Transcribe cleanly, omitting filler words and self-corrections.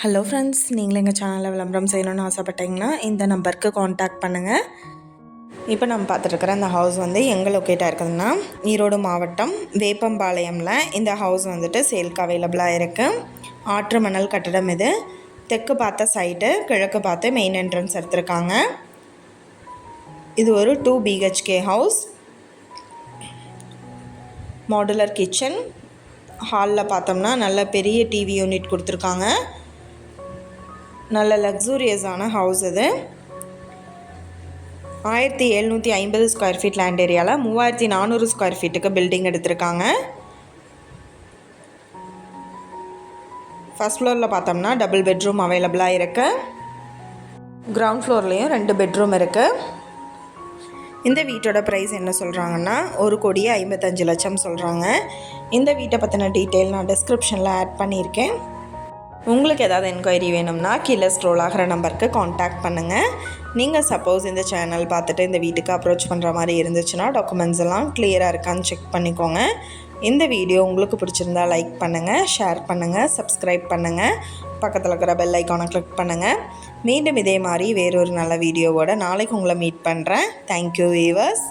Hello friends, நீங்களும் எங்கள் சேனலில் விளம்பரம் செய்யணும்னு ஆசைப்பட்டீங்கன்னா இந்த நம்பருக்கு காண்டாக்ட் பண்ணுங்கள். இப்போ நம்ம பார்த்துட்ருக்குற அந்த ஹவுஸ் எங்கே லொக்கேட்டாக இருக்குதுன்னா ஈரோடு மாவட்டம் வேப்பம்பாளையமில் இந்த ஹவுஸ் சேல்க்கு அவைலபிளாக இருக்குது. ஆற்று மணல் கட்டடம். இது தெற்கு பார்த்த சைட்டு, கிழக்கு பார்த்து மெயின் என்ட்ரன்ஸ் எடுத்திருக்காங்க. இது ஒரு 2 BHK ஹவுஸ். Modular kitchen. ஹாலில் பார்த்தோம்னா நல்ல பெரிய டிவி யூனிட் கொடுத்துருக்காங்க. நல்ல லக்ஸூரியஸான ஹவுஸ் இது. 1750 ஸ்கொயர் ஃபீட் லேண்ட் ஏரியாவில் 3400 ஸ்கொயர் ஃபீட்டுக்கு பில்டிங் எடுத்திருக்காங்க. ஃபஸ்ட் ஃப்ளோரில் பார்த்தோம்னா டபுள் பெட்ரூம் அவைலபிளாக இருக்குது. கிரவுண்ட் ஃப்ளோர்லேயும் 2 பெட்ரூம் இருக்குது. இந்த வீட்டோட ப்ரைஸ் என்ன சொல்கிறாங்கன்னா 1,55,00,000 சொல்கிறாங்க. இந்த வீட்டை பற்றின டீட்டெயில் நான் டிஸ்கிரிப்ஷனில் ஆட் பண்ணியிருக்கேன். உங்களுக்கு ஏதாவது என்கொயரி வேணும்னா கீழே ஸ்க்ரோல் ஆகிற நம்பருக்கு காண்டாக்ட் பண்ணுங்கள். நீங்கள் சப்போஸ் இந்த சேனல் பார்த்துட்டு இந்த வீட்டுக்கு அப்ரோச் பண்ணுற மாதிரி இருந்துச்சுன்னா டாக்குமெண்ட்ஸ் எல்லாம் கிளியராக இருக்கான்னு செக் பண்ணிக்கோங்க. இந்த வீடியோ உங்களுக்கு பிடிச்சிருந்தா லைக் பண்ணுங்கள், ஷேர் பண்ணுங்கள், சப்ஸ்கிரைப் பண்ணுங்கள், பக்கத்தில் இருக்கிற பெல் ஐக்கானை கிளிக் பண்ணுங்கள். மீண்டும் இதே மாதிரி வேறொரு நல்ல வீடியோவோட நாளைக்கு உங்களை மீட் பண்ணுறேன். Thank you viewers.